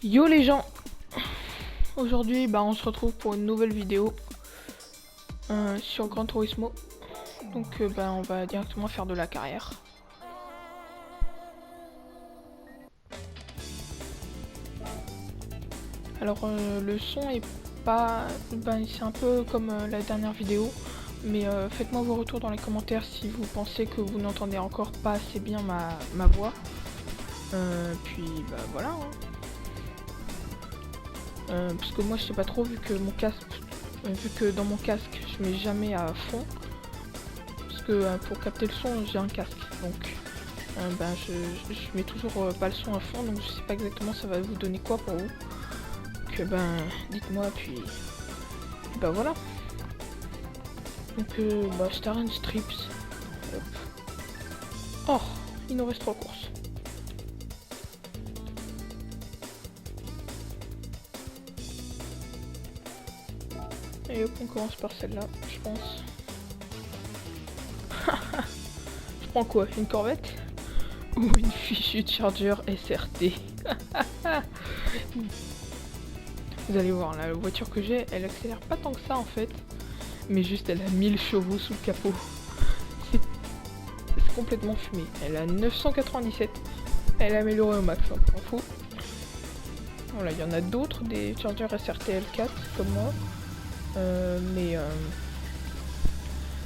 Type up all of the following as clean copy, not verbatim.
Yo les gens, aujourd'hui on se retrouve pour une nouvelle vidéo sur Gran Turismo. Donc on va directement faire de la carrière. Alors le son est pas... c'est un peu comme la dernière vidéo. Mais faites-moi vos retours dans les commentaires si vous pensez que vous n'entendez encore pas assez bien ma voix. Puis voilà. Parce que moi je sais pas trop vu que mon casque, vu que dans mon casque je mets jamais à fond. Parce que pour capter le son j'ai un casque. Donc je mets toujours pas le son à fond. Donc je sais pas exactement ça va vous donner quoi pour vous. Donc dites-moi puis voilà. Donc Star and Strips. Hop. Oh, il nous reste 3 courses. Et hop, on commence par celle-là, je pense. Je prends quoi? Une Corvette? Ou une fichue Charger SRT? Vous allez voir, la voiture que j'ai, elle accélère pas tant que ça en fait. Mais juste, elle a 1000 chevaux sous le capot. C'est complètement fumé. Elle a 997. Elle est améliorée au max, hein, on s'en fout. Voilà, il y en a d'autres, des Charger SRT L4 comme moi. Mais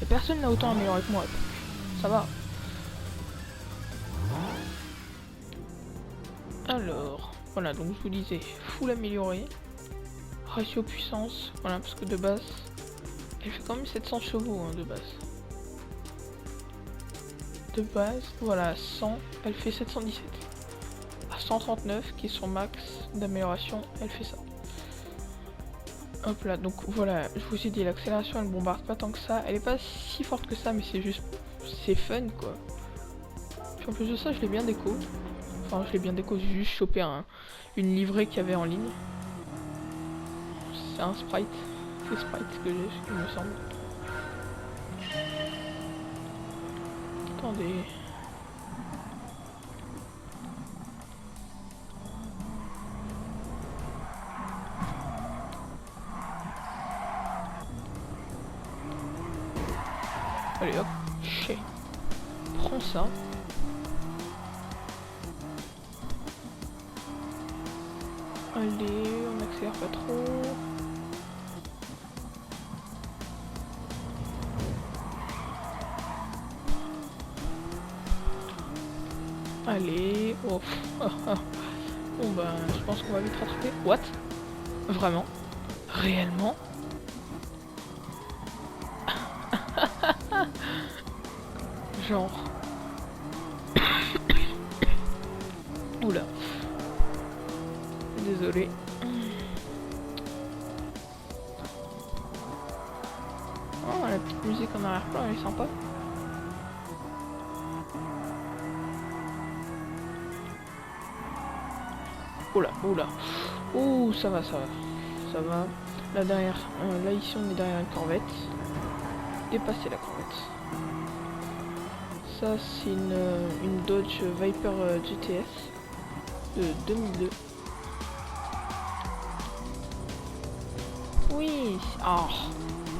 personne n'a autant amélioré que moi, donc ça va. Alors, voilà, donc je vous disais, full amélioré. Ratio puissance, voilà, parce que de base, elle fait quand même 700 chevaux hein, de base. De base, voilà, 100, elle fait 717. À 139, qui est son max d'amélioration, elle fait ça. Hop là, donc voilà, je vous ai dit, l'accélération elle bombarde pas tant que ça. Elle est pas si forte que ça, mais c'est juste, c'est fun quoi. Puis en plus de ça, je l'ai bien déco. Enfin, je l'ai bien déco, j'ai juste chopé une livrée qu'il y avait en ligne. C'est un sprite. C'est sprite que j'ai, il me semble. Attendez. Allez hop, chais. Prends ça. Allez, on accélère pas trop. Allez, oh. Bon je pense qu'on va vite rattraper. What? Vraiment? Réellement? Genre. Oula. Désolé. Oh, la petite musique en arrière-plan, elle est sympa. Oula, oula. Ouh, ça va, ça va. Ça va. Là derrière, là ici on est derrière une Corvette. Dépasser la Corvette. Ça c'est une Dodge Viper GTS de 2002. Oui. Oh,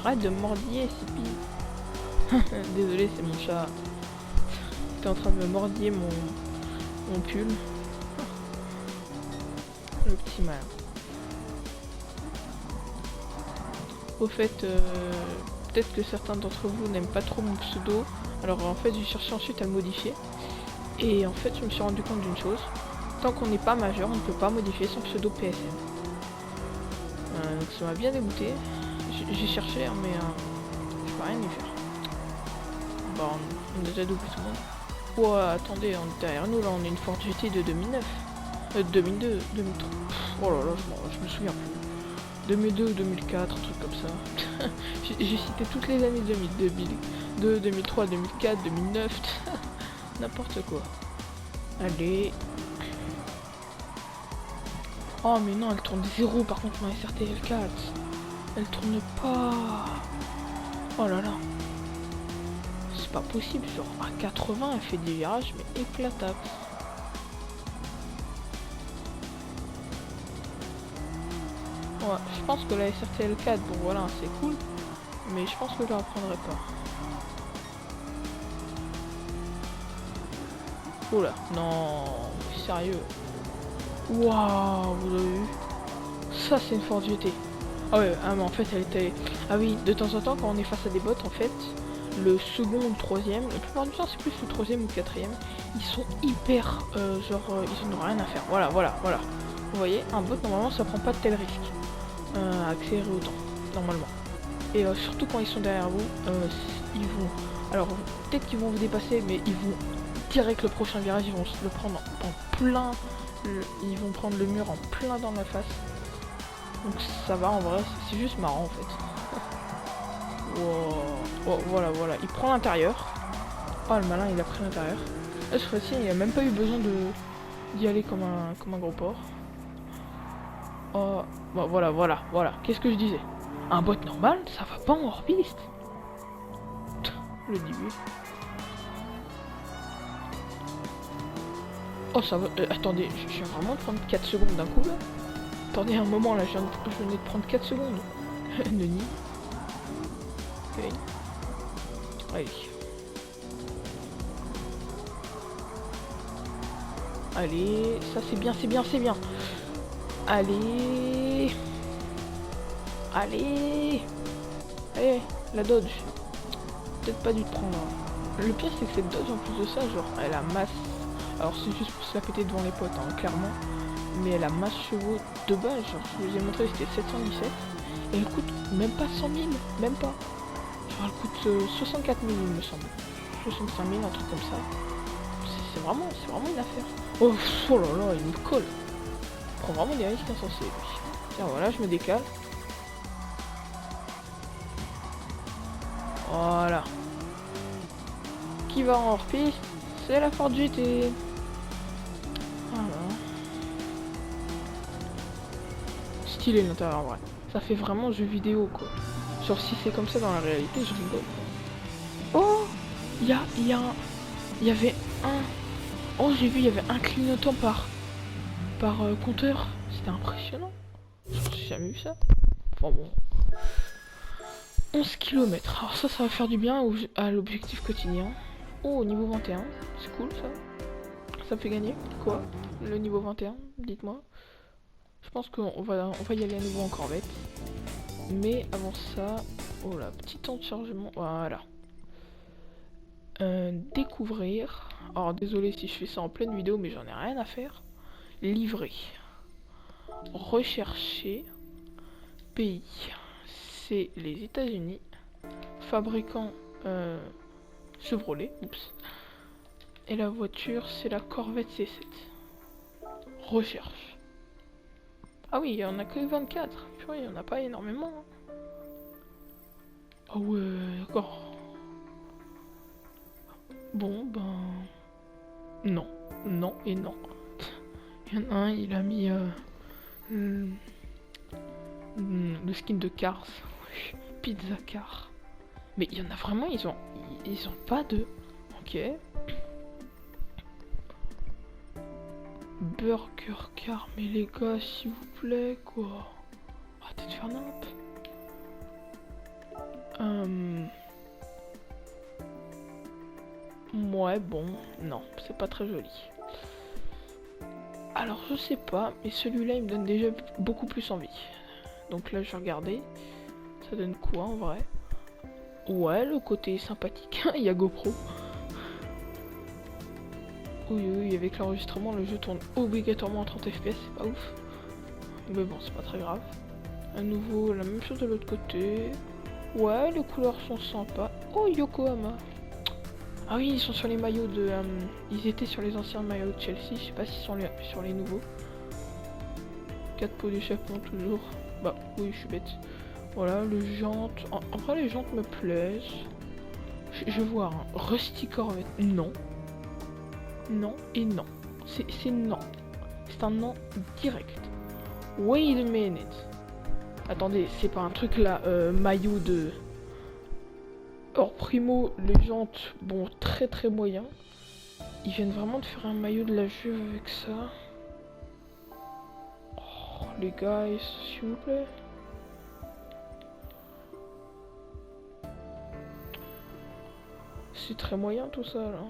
arrête de mordiller, c'est pire. Désolé, c'est mon chat. T'es en train de me mordiller mon pull. Le petit malin. Au fait, peut-être que certains d'entre vous n'aiment pas trop mon pseudo. Alors en fait, j'ai cherché ensuite à le modifier. Et en fait, je me suis rendu compte d'une chose. Tant qu'on n'est pas majeur, on ne peut pas modifier son pseudo PSN. Donc ça m'a bien dégoûté. J'ai cherché, hein, mais je peux rien y faire. Bon, on a déjà doublé tout le monde. Oh, attendez, on est derrière nous, là, on est une Ford GT de 2009. 2002, 2003. Oh là là, je me souviens plus. 2002 ou 2004, un truc comme ça. J'ai cité toutes les années 2000, 2002, 2003, 2004, 2009. N'importe quoi. Allez. Oh mais non, elle tourne 0 par contre ma SRT L4. Elle tourne pas. Oh là là. C'est pas possible, genre à 80 elle fait des virages mais éclatables. Ouais, je pense que la SRTL 4, bon voilà, c'est cool. Mais je pense que je la reprendrai pas. Oula, non, sérieux. Waouh, vous avez vu? Ça, c'est une Ford GT. Ah ouais, ah mais en fait, elle était... Ah oui, de temps en temps, quand on est face à des bots, en fait, le second ou le troisième, la plupart du temps, c'est plus le troisième ou le quatrième, ils sont hyper... ils en ont rien à faire. Voilà, voilà, voilà. Vous voyez, un bot, normalement, ça prend pas de tel risque. À accélérer autant, normalement. Et surtout quand ils sont derrière vous, ils vont... Alors, peut-être qu'ils vont vous dépasser, mais ils vont direct le prochain virage, ils vont se le prendre en plein... Ils vont prendre le mur en plein dans la face. Donc ça va en vrai, c'est juste marrant en fait. Wow. Oh, voilà, voilà, il prend l'intérieur. Oh le malin, il a pris l'intérieur. Là, cette fois-ci, il a même pas eu besoin d'y aller comme un gros porc. Oh, bon, voilà, voilà, voilà. Qu'est-ce que je disais? Un bot normal, ça va pas en hors-piste. Le début. Oh ça va, attendez, je viens vraiment de prendre 4 secondes d'un coup là. Attendez un moment là, je venais de prendre 4 secondes. Denis. Ok. Allez. Allez, ça c'est bien, c'est bien, c'est bien. Allez. Allez. Allez, la dodge. Peut-être pas dû te prendre. Le pire c'est que cette dodge en plus de ça, genre, elle a masse. Alors c'est juste pour se la péter devant les potes, hein, clairement. Mais elle a masse chevaux de base, genre je vous ai montré c'était 717. Et elle coûte même pas 100 000, même pas. Genre elle coûte 64 000 il me semble. 65 000, un truc comme ça. C'est vraiment une affaire. Oh, oh là là, il me colle. Il prend vraiment des risques insensés lui. Tiens voilà, je me décale. Voilà. Qui va en hors-piste? C'est la Ford GT. Voilà. Stylé l'intérieur en vrai. Ça fait vraiment jeu vidéo quoi. Genre si c'est comme ça dans la réalité, je rigole. Oh, il y avait un... Oh j'ai vu, il y avait un clignotant par compteur. C'était impressionnant. J'ai jamais vu ça. Enfin bon. 11 km. Alors ça va faire du bien à l'objectif quotidien. Oh, niveau 21. C'est cool ça. Ça me fait gagner. Quoi? Le niveau 21, dites-moi. Je pense qu'on va y aller à nouveau en corvette. Mais avant ça... Oh là, petit temps de chargement. Voilà. Découvrir. Alors désolé si je fais ça en pleine vidéo, mais j'en ai rien à faire. Livrer. Rechercher. Pays. C'est les États-Unis. Fabricant Chevrolet. Oups. Et la voiture, c'est la Corvette C7. Recherche. Ah oui, il y en a que 24. Purée, il n'y en a pas énormément. Hein. Ah ouais, d'accord. Bon, ben... Non. Non et non. Il y en a un, il a mis le skin de Cars. Pizza Car. Mais il y en a vraiment, ils ont pas de... Ok. Burger Car, mais les gars, s'il vous plaît, quoi. Arrêtez de faire n'importe. Ouais, bon, non, c'est pas très joli. Alors, je sais pas, mais celui-là, il me donne déjà beaucoup plus envie. Donc là, je vais regarder. Ça donne quoi, en vrai? Ouais, le côté sympathique. Il y a GoPro. Oui, avec l'enregistrement, le jeu tourne obligatoirement en 30 fps, c'est pas ouf. Mais bon, c'est pas très grave. À nouveau, la même chose de l'autre côté. Ouais, les couleurs sont sympas. Oh, Yokohama. Ah oui, ils sont sur les maillots de... ils étaient sur les anciens maillots de Chelsea, je sais pas s'ils sont sur les nouveaux. 4 pots d'échappement toujours. Bah, oui, je suis bête. Voilà, les jantes. En vrai, les jantes me plaisent. Je vois un Rusty Corvette. Non. Non et non. C'est non. C'est un non direct. Wait a minute. Attendez, c'est pas un truc là, maillot de... Or primo, les jantes, bon, très très moyen. Ils viennent vraiment de faire un maillot de la Juve avec ça. Oh, les guys, s'il vous plaît. C'est très moyen tout ça là.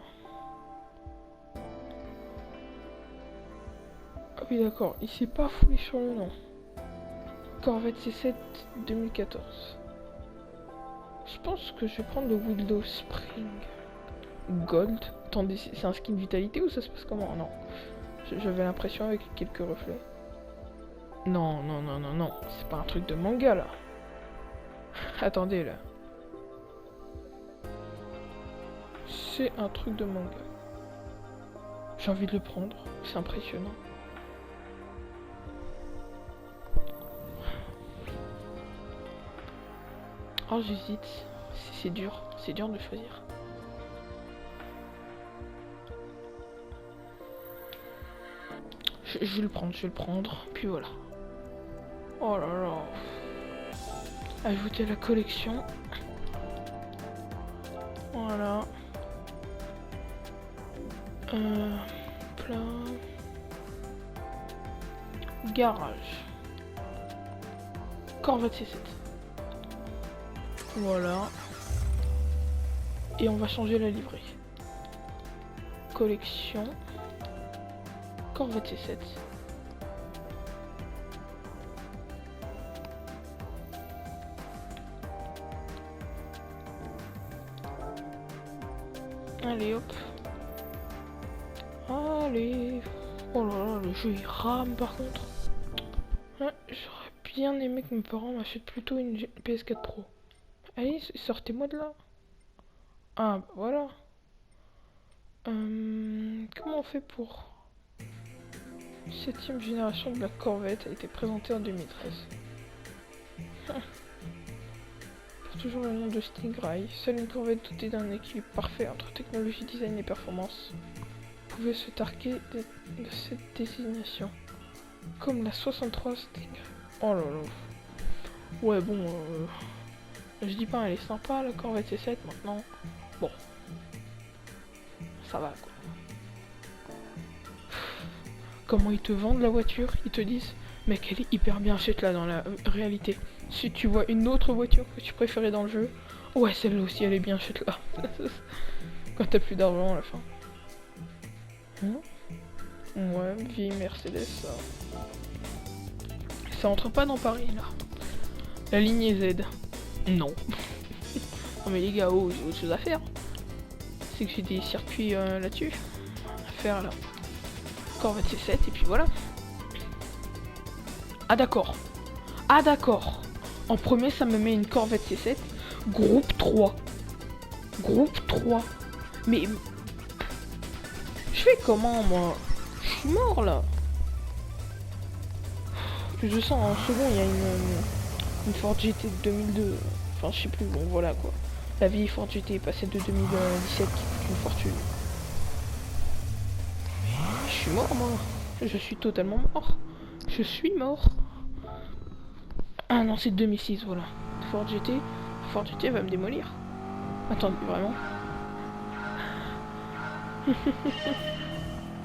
Ah oui d'accord, il s'est pas foulé sur le nom. Corvette C7 2014. Je pense que je vais prendre le Willow Spring Gold. Attendez, c'est un skin vitalité ou ça se passe comment? Non. J'avais l'impression avec quelques reflets. Non, non, non, non, non. C'est pas un truc de manga là. Attendez là. C'est un truc de manga. J'ai envie de le prendre. C'est impressionnant. Oh, j'hésite. C'est dur. C'est dur de choisir. Je vais le prendre, je vais le prendre. Puis voilà. Oh là là. Ajouter à la collection. Voilà. Plein. Garage. Corvette C7. Voilà. Et on va changer la livrée. Collection. Corvette C7. Allez hop. Allez. Oh là là, le jeu il rame par contre. Ouais, j'aurais bien aimé que mes parents m'achètent plutôt une PS4 Pro. Allez, sortez-moi de là. Ah, bah voilà. Comment on fait pour... 7ème génération de la Corvette a été présentée en 2013. Pour toujours le nom de Stingray, seule une Corvette dotée d'un équilibre parfait entre technologie, design et performance pouvait se targuer de cette désignation. Comme la 63 Stingray. Oh là là. Ouais bon, je dis pas, elle est sympa la Corvette C7 maintenant. Bon. Ça va quoi. Comment ils te vendent la voiture? Ils te disent, mec, elle est hyper bien, achète-la dans la réalité. Si tu vois une autre voiture que tu préférais dans le jeu, ouais, celle-là aussi, elle est bien, achète-la. Quand t'as plus d'argent à la fin. Ouais, vieille Mercedes, ça. Ça entre pas dans Paris, là. La ligne Z. Non. Non mais les gars, oh, j'ai autre chose à faire. C'est que j'ai des circuits là-dessus à faire là. Corvette C7 et puis voilà. Ah d'accord. Ah d'accord. En premier ça me met une Corvette C7. Groupe 3. Groupe 3. Mais... Je fais comment moi? Je suis mort là. Je sens en second il y a une Ford GT de 2002. Enfin je sais plus, bon voilà quoi. La vieille Ford GT est passée de 2017 qui coûte une fortune. Je suis mort moi. Je suis totalement mort. Je suis mort. Ah non c'est 2006 voilà. Ford GT. Ford GT va me démolir. Attendez vraiment.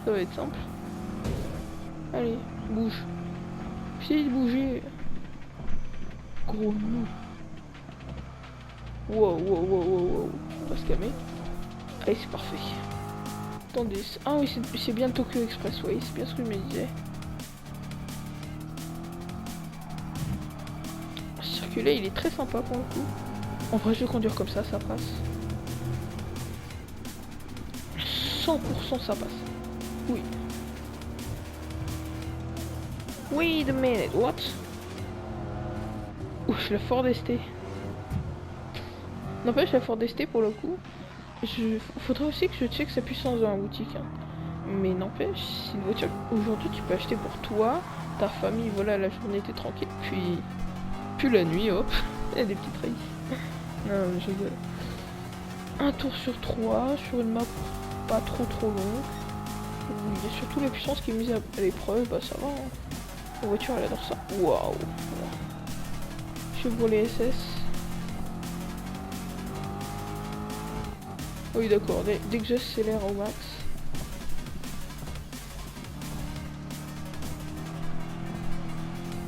Ça va être simple. Allez, bouge. Essayez de bouger. Gros loup. Wow, wow, wow, wow, wow. On va se calmer. Allez, c'est parfait. Attendez. Ah oui, c'est bien Tokyo Expressway. C'est bien ce que je me disais. Ce circuit-là, il est très sympa pour le coup. En vrai, je vais conduire comme ça passe. 100% ça passe. Oui. Wait a minute, what? Ouh, la Ford ST. N'empêche, la Ford ST pour le coup, faudrait aussi que je check sa puissance dans la boutique. Hein. Mais n'empêche, c'est une voiture aujourd'hui tu peux acheter pour toi, ta famille, voilà, la journée t'es tranquille, puis la nuit, hop, il y a des petites races. Non, je rigole. Un tour sur 3, sur une map pas trop longue. Il y a surtout la puissance qui est mise à l'épreuve, bah ça va. Hein. La voiture elle adore ça. Waouh. Chevrolet SS. Oui d'accord, dès que j'accélère au max.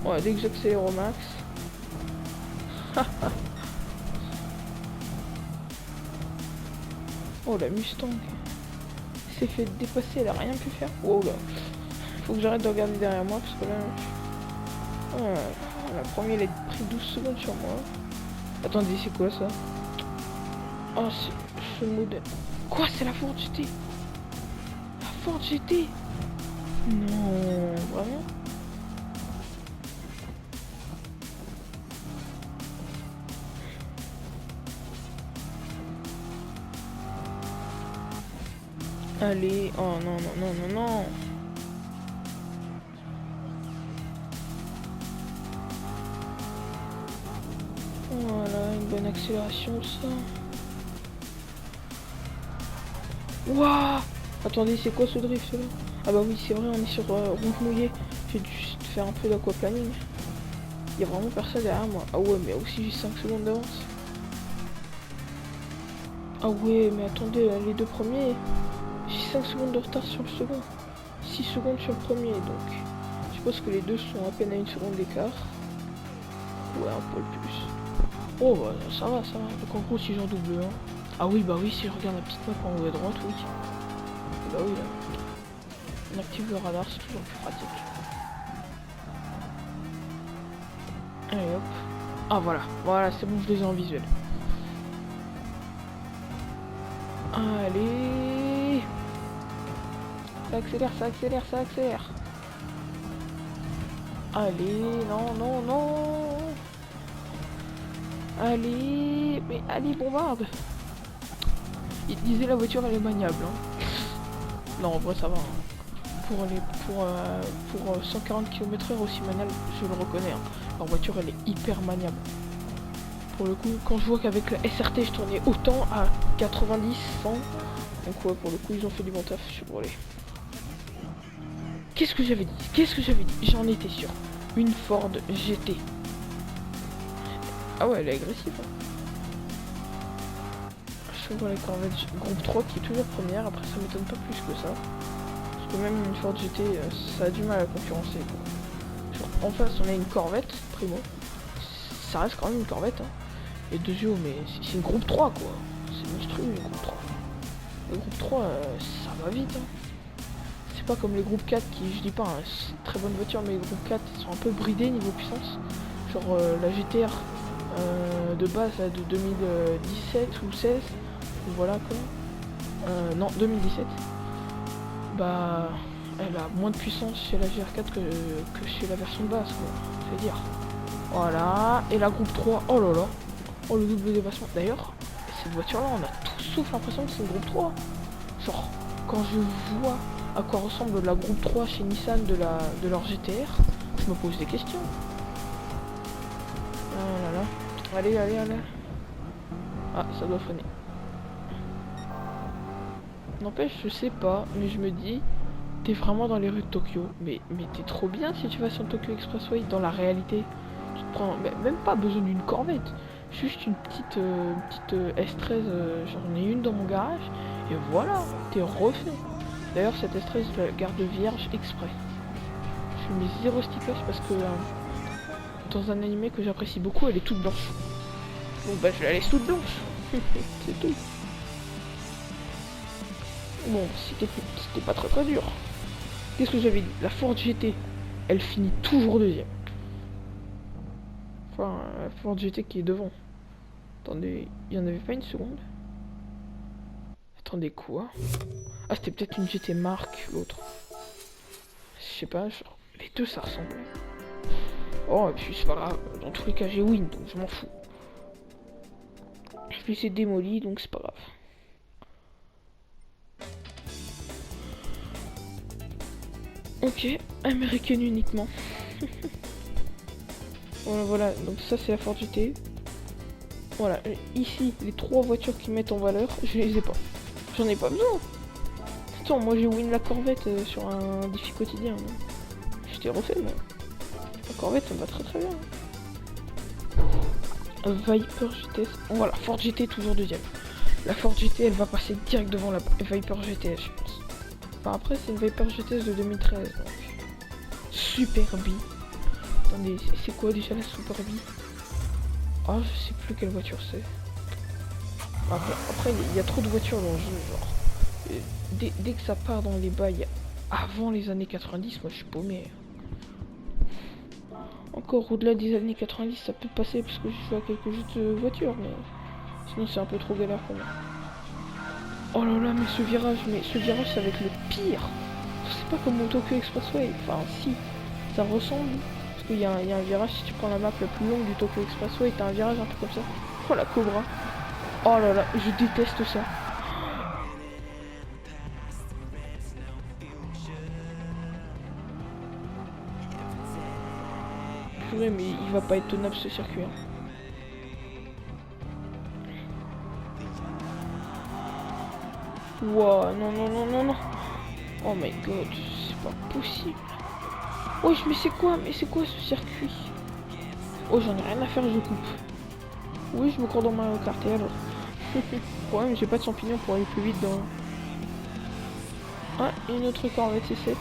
Ouais, dès que j'accélère au max. Oh, la Mustang s'est fait dépasser, elle a rien pu faire. Wow, là. Faut que j'arrête de regarder derrière moi parce que là... la première, elle a pris 12 secondes sur moi. Attendez, c'est quoi ça? Oh, c'est ce modèle. Quoi? C'est la Ford GT? La Ford GT? Non, vraiment? Allez, oh non, non, non, non, non. Voilà, une bonne accélération, ça. Waouh! Attendez, c'est quoi ce drift là? Ah bah oui, c'est vrai, on est sur route mouillée. J'ai dû juste faire un peu d'aquaplaning. Il y a vraiment personne derrière moi. Ah ouais, mais aussi j'ai 5 secondes d'avance. Ah ouais, mais attendez, là, les deux premiers, j'ai 5 secondes de retard sur le second. 6 secondes sur le premier, donc je suppose que les deux sont à peine à 1 seconde d'écart. Ouais, un peu plus. Oh bah ça va, ça va. Donc en gros, si j'en double un. Ah oui, bah oui, si je regarde la petite map en haut à droite, oui. Bah oui, là. On active le radar, c'est toujours plus pratique. Allez hop. Ah voilà, voilà, c'est bon, je les ai en visuel. Allez. Ça accélère, ça accélère, ça accélère. Allez, non, non, non. Allez, mais allez, bombarde. Il disait la voiture elle est maniable. Hein. Non, en vrai ça va. Hein. Pour 140 km/h aussi maniable, je le reconnais. Hein. Leur voiture elle est hyper maniable. Pour le coup, quand je vois qu'avec la SRT je tournais autant à 90, 100. Donc ouais, pour le coup ils ont fait du bon taf, je suis brûlé. Qu'est-ce que j'avais dit? Qu'est-ce que j'avais dit? J'en étais sûr. Une Ford GT. Ah ouais, elle est agressive. Hein. Je vois les Corvette groupe 3 qui est toujours première. Après, ça m'étonne pas plus que ça. Parce que même une Ford GT, ça a du mal à concurrencer. Quoi. Genre, en face, on a une Corvette, primo. Ça reste quand même une Corvette. Hein. Et deuxièmement, mais c'est une groupe 3 quoi. C'est monstrueux, une groupe 3. Le groupe 3, ça va vite. Hein. C'est pas comme les groupes 4 qui, je dis pas, hein, c'est une très bonne voiture, mais les groupes 4 ils sont un peu bridés niveau puissance. Genre la GTR de base là, de 2017 ou 16, voilà quoi. Non, 2017. Bah, elle a moins de puissance chez la GR4 que chez la version de base quoi. C'est dire. Voilà, et la groupe 3, oh là là. Oh le double dépassement. D'ailleurs, cette voiture là, on a tout sauf l'impression que c'est une groupe 3. Genre, quand je vois à quoi ressemble la groupe 3 chez Nissan de leur GTR, je me pose des questions. Ah là là. Allez, allez, allez. Ah, ça doit freiner. N'empêche, je sais pas, mais je me dis, t'es vraiment dans les rues de Tokyo. Mais t'es trop bien si tu vas sur Tokyo Expressway. Dans la réalité, tu te prends même pas besoin d'une Corvette. Juste une petite S13, j'en ai une dans mon garage. Et voilà, t'es refait. D'ailleurs, cette S13, je la garde vierge exprès. Je mets 0 stickers parce que dans un animé que j'apprécie beaucoup, elle est toute blanche. Donc bah je la laisse toute blanche. C'est tout. Bon, c'était pas très dur. Qu'est-ce que j'avais dit? La Ford GT, elle finit toujours deuxième. Enfin, la Ford GT qui est devant. Attendez, il y en avait pas une seconde? Attendez, quoi? Ah, c'était peut-être une GT Mark, l'autre. Je sais pas, genre, les deux ça ressemblait. Oh, et puis c'est pas grave, dans tous les cas j'ai win, donc je m'en fous. Et puis c'est démoli, donc c'est pas grave. Ok, américaine uniquement. Voilà, donc ça c'est la Ford GT. Voilà, ici, les 3 voitures qui mettent en valeur, je les ai pas. J'en ai pas besoin. Attends, moi j'ai win la Corvette sur un défi quotidien. Je t'ai refait, moi. La Corvette, ça me va très très bien. Viper GTS. Voilà, Ford GT toujours deuxième. La Ford GT, elle va passer direct devant la Viper GTS, je pense. Enfin, après, c'est une Viper GTS de 2013. Donc. Super B. Attendez, c'est quoi déjà la Super Bee? Ah, je sais plus quelle voiture c'est. Après, il y a trop de voitures dans le jeu, genre. Dès que ça part dans les bails avant les années 90, moi je suis paumé. Encore au-delà des années 90, ça peut passer parce que je joue à quelques jeux de voiture, mais sinon c'est un peu trop galère pour moi. Oh là là, mais ce virage ça va être le pire. C'est pas comme au Tokyo Expressway. Enfin, si, ça ressemble. Parce qu'il y a un virage, si tu prends la map la plus longue du Tokyo Expressway, t'as un virage un peu comme ça. Oh la Cobra. Oh là là, je déteste ça. Purée, mais il va pas être tenable ce circuit. Hein. Wow, non, non, non, non, non. Oh my god, c'est pas possible. Wesh, mais c'est quoi ce circuit? Oh, j'en ai rien à faire, je coupe. Oui, je me cours dans Mario Kart, et alors? Le problème, j'ai pas de champignons pour aller plus vite dans... Ah, une autre Corvette C7.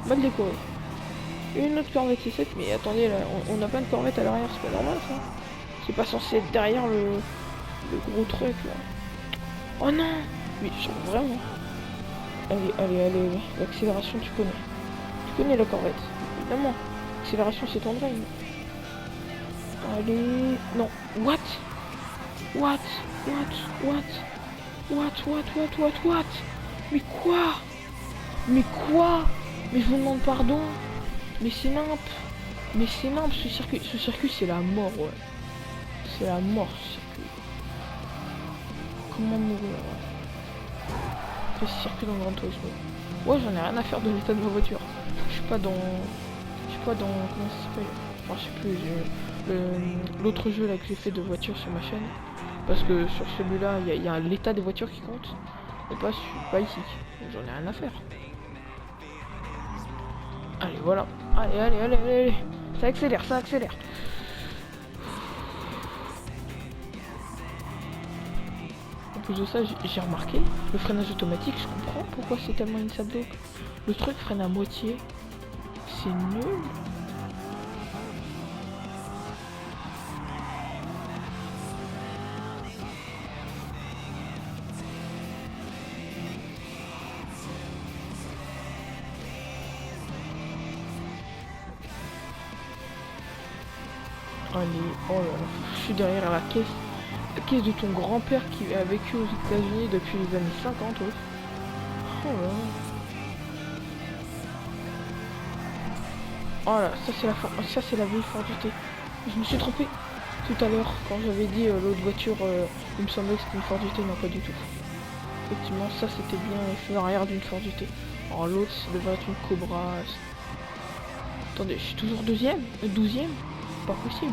Mal décoré. Une autre Corvette C7, mais attendez, là, on a plein de Corvettes à l'arrière, c'est pas normal, ça. C'est pas censé être derrière le gros truc, là. Oh non! Mais genre, vraiment. Allez, l'accélération, tu connais. Tu connais la Corvette, évidemment. L'accélération, c'est ton drive. Allez... Non. What? Mais quoi? Mais je vous demande pardon. Mais c'est nimp. Ce circuit c'est la mort, ouais. C'est la mort, ce circuit. Comment mourir, ouais. Ce circuit dans le Gran Turismo. Ouais, j'en ai rien à faire de l'état de ma voiture. Je suis pas dans... Comment ça s'appelle? Enfin, je sais plus, l'autre jeu là que j'ai fait de voiture sur ma chaîne. Parce que sur celui-là, il y a l'état des voitures qui compte. Et pas ici. Donc j'en ai rien à faire. Allez, voilà. Allez. Ça accélère. En plus de ça, j'ai remarqué, le freinage automatique, je comprends pourquoi c'est tellement une sable d'eau. Le truc freine à moitié. C'est nul. Allez, oh là là, je suis derrière la caisse de ton grand-père qui a vécu aux États-Unis depuis les années 50. Ouais. Oh là là. Oh là, ça c'est la vieille Ford GT. Je me suis trompé tout à l'heure quand j'avais dit l'autre voiture, il me semblait que c'était une Ford GT, non pas du tout. Effectivement, ça c'était bien les feux arrière d'une Ford GT. Alors l'autre, ça devrait être une Cobra. Attendez, je suis toujours 12ème. Pas possible.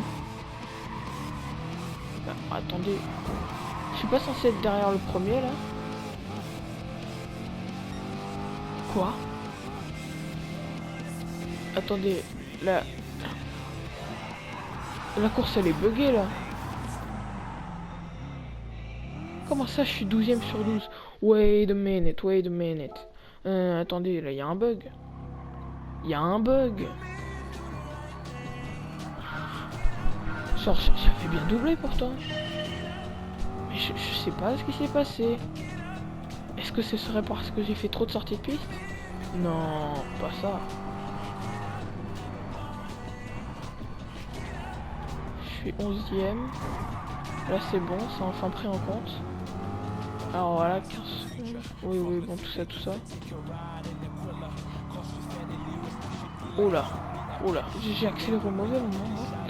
Bah, attendez. Je suis pas censé être derrière le premier là. Quoi? Attendez, la course elle est buggée là. Comment ça je suis 12ème sur 12? Wait a minute. Attendez, là il y a un bug. Genre, ça fait bien doubler pourtant. Mais je sais pas ce qui s'est passé. Est-ce que ce serait parce que j'ai fait trop de sorties de piste? Non, pas ça. Je suis 11ème. Là c'est bon, c'est enfin pris en compte. Alors voilà, 15 secondes. Oui, bon, tout ça. Oh là, j'ai accéléré au mauvais moment. Hein.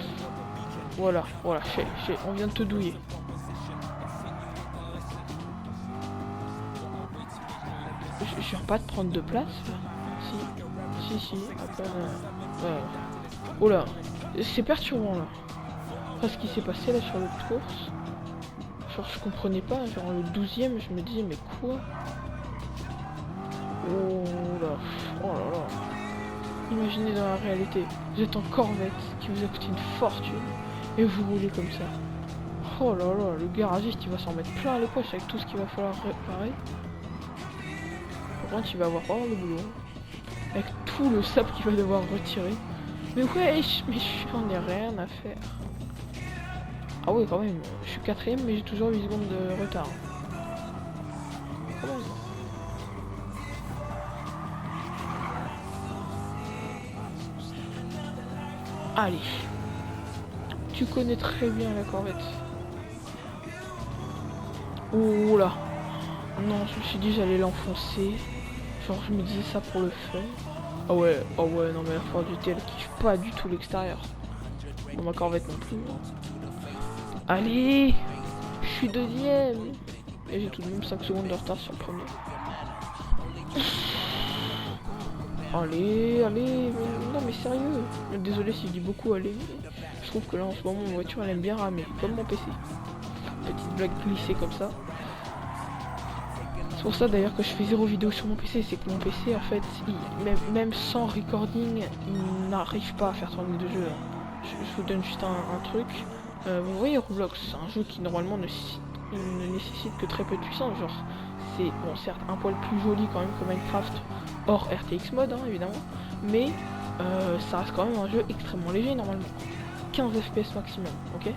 Voilà, on vient de te douiller. Je viens pas de prendre de place là. Si, après... Oh là, c'est perturbant là. Enfin, ce qui s'est passé là sur l'autre course. Genre je comprenais pas, genre le 12ème, je me disais mais quoi? Oh là. Imaginez dans la réalité, vous êtes en Corvette qui vous a coûté une fortune et vous roulez comme ça. Oh là là, le garagiste il va s'en mettre plein les poches avec tout ce qu'il va falloir réparer. Par contre il va avoir le boulot. Avec tout le sable qu'il va devoir retirer. Mais wesh, mais j'en ai rien à faire. Ah ouais, quand même, je suis quatrième, mais j'ai toujours 8 secondes de retard. Quand même. Allez. Tu connais très bien la Corvette. Oh là. Non, je me suis dit j'allais l'enfoncer. Genre je me disais ça pour le fun. Ah ouais, oh ouais, non mais la Ford GT elle kiffe pas du tout l'extérieur. Bon, ma Corvette non plus. Allez, je suis deuxième. Et j'ai tout de même 5 secondes de retard sur le premier. Allez, allez, mais, non mais sérieux. Désolé si je dis beaucoup allez. Je trouve que là en ce moment ma voiture elle aime bien ramer, comme mon PC. Petite blague glissée comme ça. C'est pour ça d'ailleurs que je fais 0 vidéo sur mon PC, c'est que mon PC en fait, même sans recording, il n'arrive pas à faire tourner de jeu. Je vous donne juste un truc. Vous voyez Roblox, c'est un jeu qui normalement ne nécessite que très peu de puissance. Genre, c'est bon certes un poil plus joli quand même que Minecraft, hors RTX mode hein, évidemment, mais ça reste quand même un jeu extrêmement léger normalement. 15 FPS maximum, ok.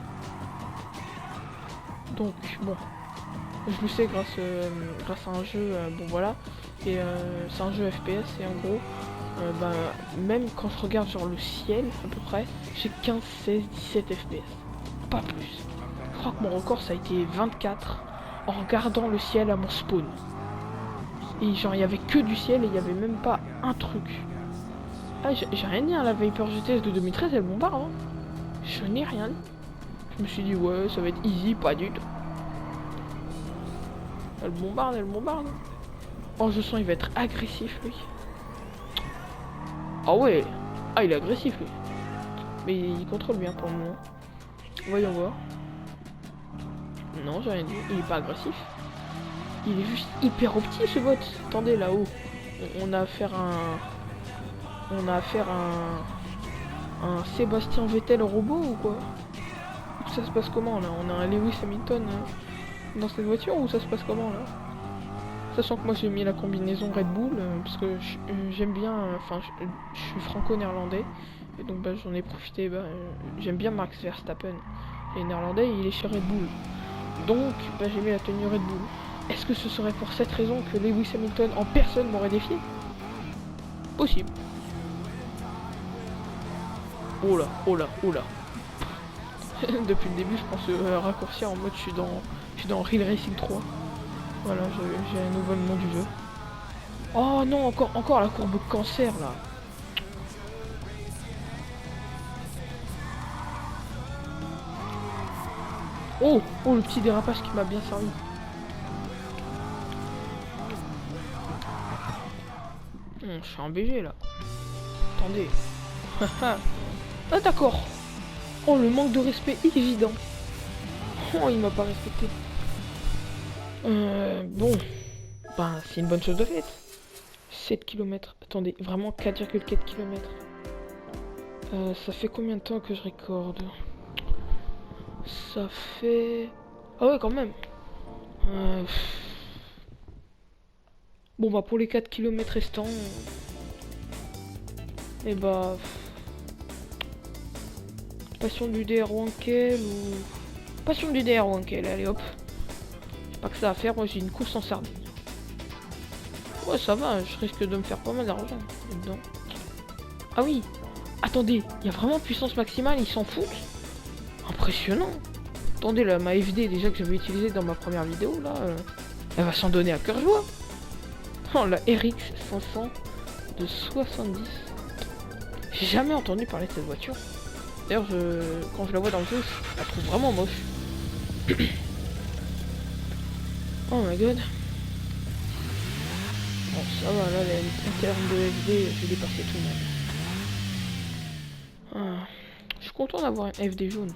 Donc bon. Je le sais grâce à un jeu, bon voilà, et c'est un jeu FPS et en gros, même quand je regarde genre le ciel à peu près, j'ai 15, 16, 17 FPS, pas plus. Je crois que mon record ça a été 24 en regardant le ciel à mon spawn. Et genre il y avait que du ciel et il y avait même pas un truc. Ah j'ai rien dit à la Viper GTS de 2013, elle bombarde hein. Je n'ai rien dit. Je me suis dit ouais ça va être easy, pas du tout. Elle bombarde, elle bombarde. Oh, je sens il va être agressif, lui. Ah ouais. Ah, il est agressif, lui. Mais il contrôle bien pour le moment. Voyons voir. Non, j'ai rien dit. Il est pas agressif. Il est juste hyper opti, ce bot. Attendez, là-haut. On a affaire à un Sébastien Vettel robot ou quoi? Ça se passe comment, là? On a un Lewis Hamilton dans cette voiture ou ça se passe comment là? Sachant que moi j'ai mis la combinaison Red Bull parce que j'aime bien, enfin je suis franco-néerlandais et donc j'en ai profité, j'aime bien Max Verstappen. Il est néerlandais et il est chez Red Bull. Donc j'ai mis la tenue Red Bull. Est-ce que ce serait pour cette raison que Lewis Hamilton en personne m'aurait défié? Possible. Oh là, oh là, oh là. Depuis le début je pense raccourcir en mode je suis dans Real Racing 3. Voilà, j'ai un nouveau nom du jeu. Oh non, encore la courbe cancer là. Oh, le petit dérapage qui m'a bien servi. Je suis en BG là. Attendez. Ah d'accord. Oh le manque de respect évident. Oh il m'a pas respecté. Bon. C'est une bonne chose de faite. 7 km. Attendez, vraiment 4,4 km. Ça fait combien de temps que je recorde? Ça fait... Ah ouais, quand même. Bon, pour les 4 km restants... Et Passion du DR Wankel ou... Passion du DR Wankel, allez hop. Pas que ça à faire, moi j'ai une course en sardine. Ouais ça va, je risque de me faire pas mal d'argent dedans. Ah oui, attendez, il y a vraiment puissance maximale, ils s'en foutent. Impressionnant. Attendez là, ma FD déjà que j'avais utilisée dans ma première vidéo là, elle va s'en donner à cœur joie. Oh la RX 500 de 70. J'ai jamais entendu parler de cette voiture. D'ailleurs quand je la vois dans le jeu, je la trouve vraiment moche. Oh my god. Bon ça va là, en termes de FD, j'ai dépassé tout le monde. Je suis content d'avoir un FD jaune.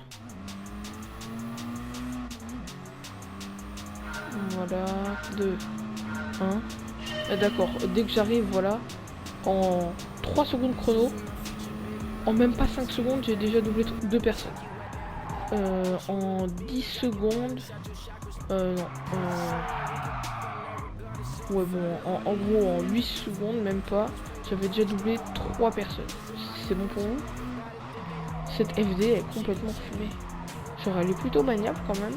Voilà, 2, 1. D'accord, dès que j'arrive, voilà, en 3 secondes chrono, en même pas 5 secondes, j'ai déjà doublé 2 personnes. En 10 secondes, non, ouais bon, en gros en 8 secondes, même pas, j'avais déjà doublé 3 personnes. C'est bon pour vous? Cette FD est complètement fumée. Genre elle est plutôt maniable quand même.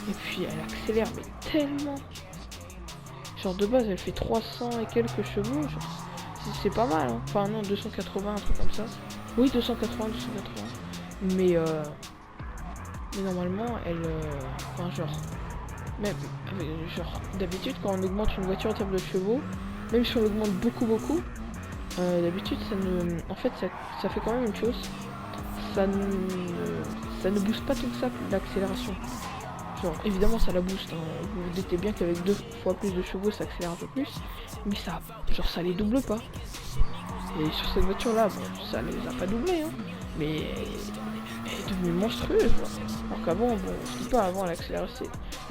Et puis elle accélère mais tellement. Genre de base elle fait 300 et quelques chevaux. C'est pas mal hein. Enfin non 280 un truc comme ça. Oui 280. Mais normalement elle... Enfin genre... Même genre d'habitude quand on augmente une voiture en termes de chevaux, même si on l'augmente beaucoup, d'habitude ça ne... En fait ça fait quand même une chose. Ça ne booste pas tout ça l'accélération. Genre évidemment ça la booste, hein. Vous vous doutez bien qu'avec 2 fois plus de chevaux ça accélère un peu plus. Mais ça, genre ça les double pas. Et sur cette voiture là, bon, ça les a pas doublés hein. Mais elle est devenue monstrueuse. Alors qu'avant, bon, je dis pas avant elle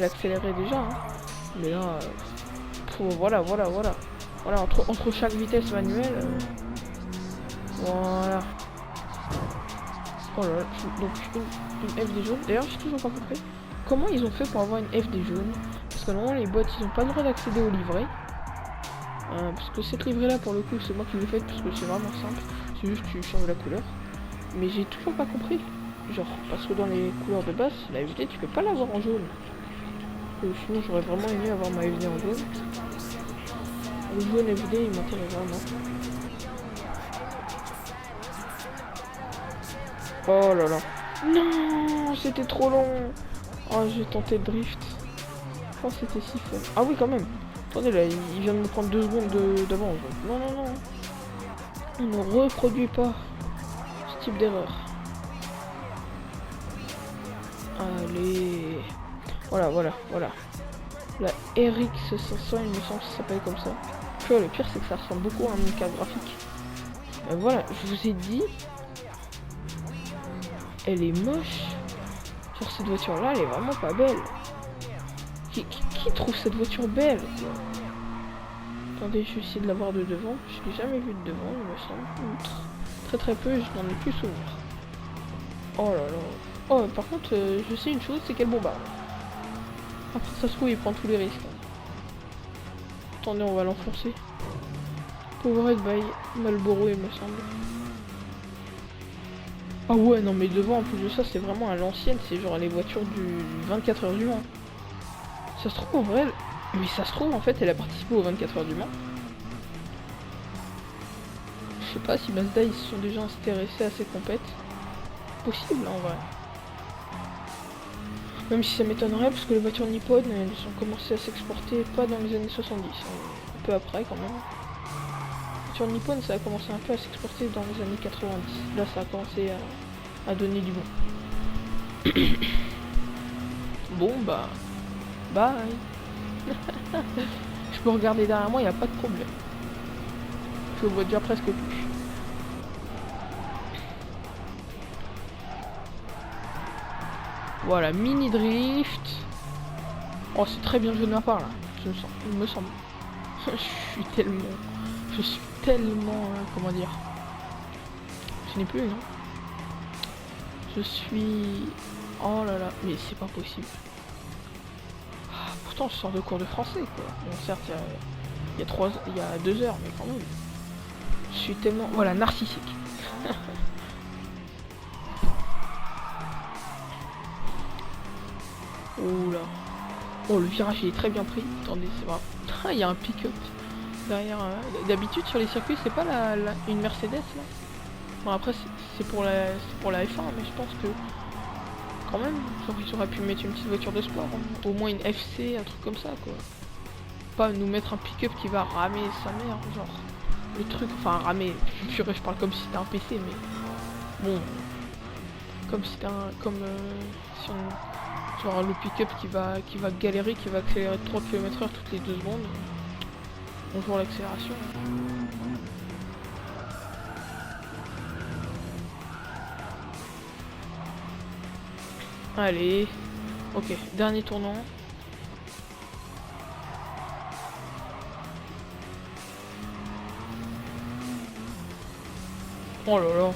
accélérait déjà. Hein. Mais là, voilà. Voilà, entre chaque vitesse manuelle. Voilà. Oh là là, donc une FD jaune. D'ailleurs, j'ai toujours pas compris comment ils ont fait pour avoir une FD jaune. Parce que normalement, les bots, ils ont pas le droit d'accéder au livret. Parce que cette livret là, pour le coup, c'est moi qui l'ai faite parce que c'est vraiment simple. C'est juste tu changes la couleur. Mais j'ai toujours pas compris. Genre, parce que dans les couleurs de base, la FD, tu peux pas l'avoir en jaune. Sinon, j'aurais vraiment aimé avoir ma FD en jaune. Le jaune FD, il m'intéresse vraiment. Oh là là. Non, c'était trop long. Oh, j'ai tenté de drift. Oh, c'était si fun. Ah oui, quand même. Attendez, là, il vient de me prendre 2 secondes d'avance. Non. On ne reproduit pas ce type d'erreur. Allez. Voilà. La RX 500, il me semble que ça s'appelle comme ça. Puis, le pire, c'est que ça ressemble beaucoup à un carte graphique. Voilà, je vous ai dit. Elle est moche. Genre, cette voiture-là, elle est vraiment pas belle. Qui trouve cette voiture belle quoi. Attendez, je vais essayer de la voir de devant. Je l'ai jamais vue de devant, il me semble. Très peu, je n'en ai plus souvenir. Oh là là. Oh, par contre, je sais une chose, c'est qu'elle bombarde. Après, ça se trouve, il prend tous les risques. Attendez, on va l'enfoncer. Powered by Marlboro, il me semble. Ah ouais, non, mais devant, en plus de ça, c'est vraiment à l'ancienne. C'est genre les voitures du 24 heures du Mans. Ça se trouve, en vrai... Mais ça se trouve, en fait, elle a participé aux 24 heures du Mans. Je sais pas si Mazda, ils se sont déjà intéressés à ces compètes. Possible, en vrai. Même si ça m'étonnerait, parce que les voitures nippones, elles ont commencé à s'exporter pas dans les années 70. Un peu après, quand même. Les voitures nippones, ça a commencé un peu à s'exporter dans les années 90. Là, ça a commencé à donner du bon. Bon, bah... Bye. Je peux regarder derrière moi, il n'y a pas de problème. Je le vois déjà presque plus. Voilà, mini drift. Oh, c'est très bien joué de ma part là. Il me semble. Je suis tellement, comment dire. Je n'ai plus, non. Je suis... Oh là là, mais c'est pas possible. Pourtant, je sors de cours de français, quoi. Bon, certes, il y a 2 heures, mais quand même. Je suis tellement... Voilà, narcissique. Oula. Oh, le virage, il est très bien pris. Attendez, c'est vrai. Il y a un pick-up derrière. D'habitude, sur les circuits, c'est pas une Mercedes, là. Bon, après, c'est pour la F1, mais je pense que... Quand même, genre ils auraient pu mettre une petite voiture de sport, hein. Au moins une FC, un truc comme ça quoi. Pas nous mettre un pick-up qui va ramer sa mère, genre. Le truc, enfin ramer, je parle comme si c'était un PC, mais bon. Comme si c'était si on... Genre le pick-up qui va galérer, qui va accélérer de 3 km/h toutes les 2 secondes. Bonjour l'accélération. Allez, ok, dernier tournant. Oh là là,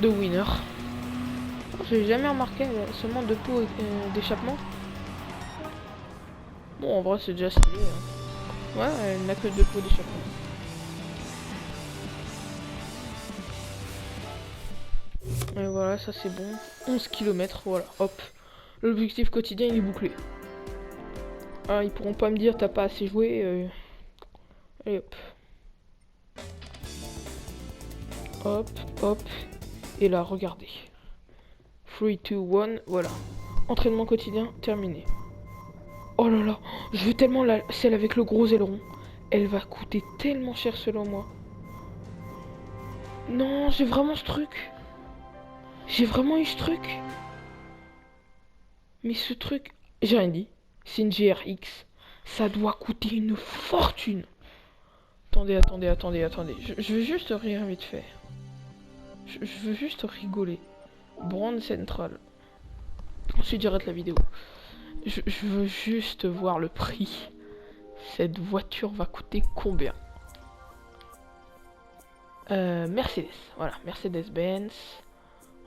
de winner. J'ai jamais remarqué seulement 2 pots d'échappement. Bon, en vrai, c'est déjà stylé. Hein. Ouais, elle n'a que 2 pots d'échappement. Et voilà, ça c'est bon. 11 km, voilà, hop. L'objectif quotidien, il est bouclé. Ah, ils pourront pas me dire t'as pas assez joué. Allez hop. Hop, hop. Et là, regardez. 3, 2, 1, voilà. Entraînement quotidien, terminé. Oh là là, je veux tellement celle avec le gros aileron. Elle va coûter tellement cher selon moi. Non, j'ai vraiment ce truc. J'ai vraiment eu ce truc. Mais ce truc, j'ai rien dit. C'est une GRX. Ça doit coûter une fortune. Attendez. Je veux juste rire vite fait. Je veux juste rigoler. Brand Central. Ensuite j'arrête la vidéo. Je veux juste voir le prix. Cette voiture va coûter combien? Mercedes. Voilà, Mercedes-Benz.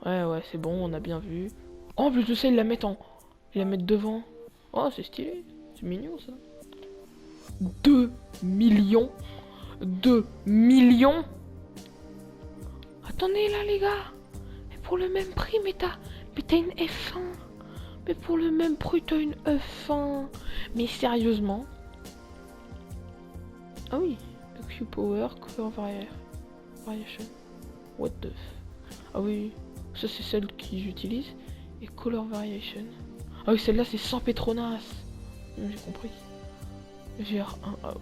Ouais, c'est bon, on a bien vu. Oh, en plus de ça, ils la mettent devant. Oh, c'est stylé. C'est mignon, ça. 2 millions. 2 millions. Attendez, là, les gars. Mais pour le même prix, mais t'as une F1. Mais pour le même prix, t'as une F1. Mais sérieusement. Ah oui. EQ Power, Color Variation. What the f... Ah oui. Ça, c'est celle que j'utilise. Et Color Variation. Ah oui, celle-là, c'est sans Petronas. J'ai compris. GR1. Ah,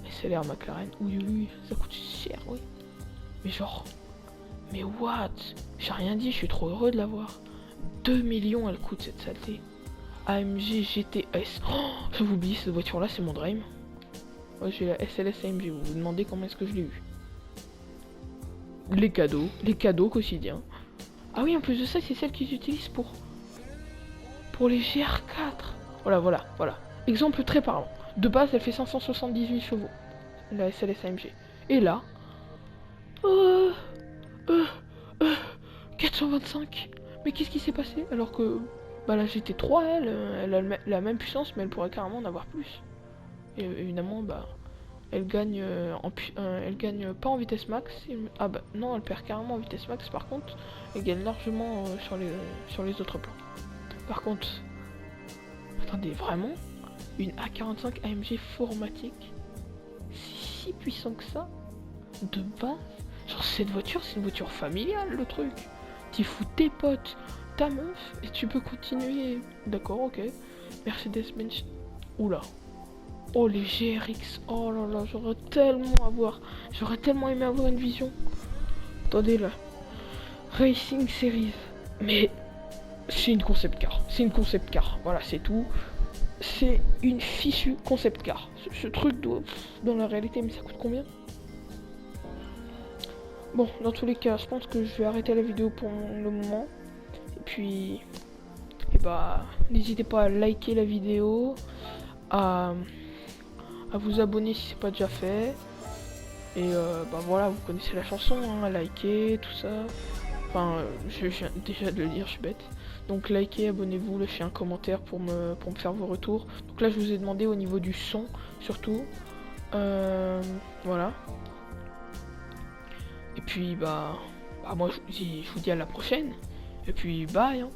SLR McLaren. Oui, ça coûte cher, oui. Mais genre... Mais what? J'ai rien dit, je suis trop heureux de l'avoir. 2 millions elle coûte cette saleté. AMG GTS. Oh, j'avais oublié cette voiture là, c'est mon dream. Ouais, j'ai la SLS AMG, vous vous demandez comment est-ce que je l'ai eu. Les cadeaux quotidiens. Ah oui, en plus de ça, c'est celle qu'ils utilisent pour les GR4. Voilà. Exemple très parlant. De base, elle fait 578 chevaux. La SLS AMG. Et là... 425. Mais qu'est-ce qui s'est passé? Alors que bah la GT3 elle a la même puissance, mais elle pourrait carrément en avoir plus. Et évidemment bah elle gagne elle gagne pas en vitesse max. Ah bah non, elle perd carrément en vitesse max. Par contre elle gagne largement sur les autres plans. Par contre, attendez, vraiment une A45 AMG 4MATIC, c'est si puissant que ça de base. Genre cette voiture, c'est une voiture familiale, le truc. Tu fous tes potes, ta meuf, et tu peux continuer. D'accord, ok. Mercedes-Benz. Oula. Oh, les GRX. Oh là là, j'aurais tellement aimé avoir une vision. Attendez là. Racing Series. Mais c'est une concept car. Voilà, c'est tout. C'est une fichue concept car. Ce truc dans la réalité, mais ça coûte combien? Bon, dans tous les cas, je pense que je vais arrêter la vidéo pour le moment. Et puis, n'hésitez pas à liker la vidéo, à vous abonner si c'est pas déjà fait. Et voilà, vous connaissez la chanson, hein, liker, tout ça. Enfin, je viens déjà de le dire, je suis bête. Donc likez, abonnez-vous, lâchez un commentaire pour me faire vos retours. Donc là, je vous ai demandé au niveau du son, surtout. Voilà. Et puis moi je vous dis à la prochaine. Et puis bye hein.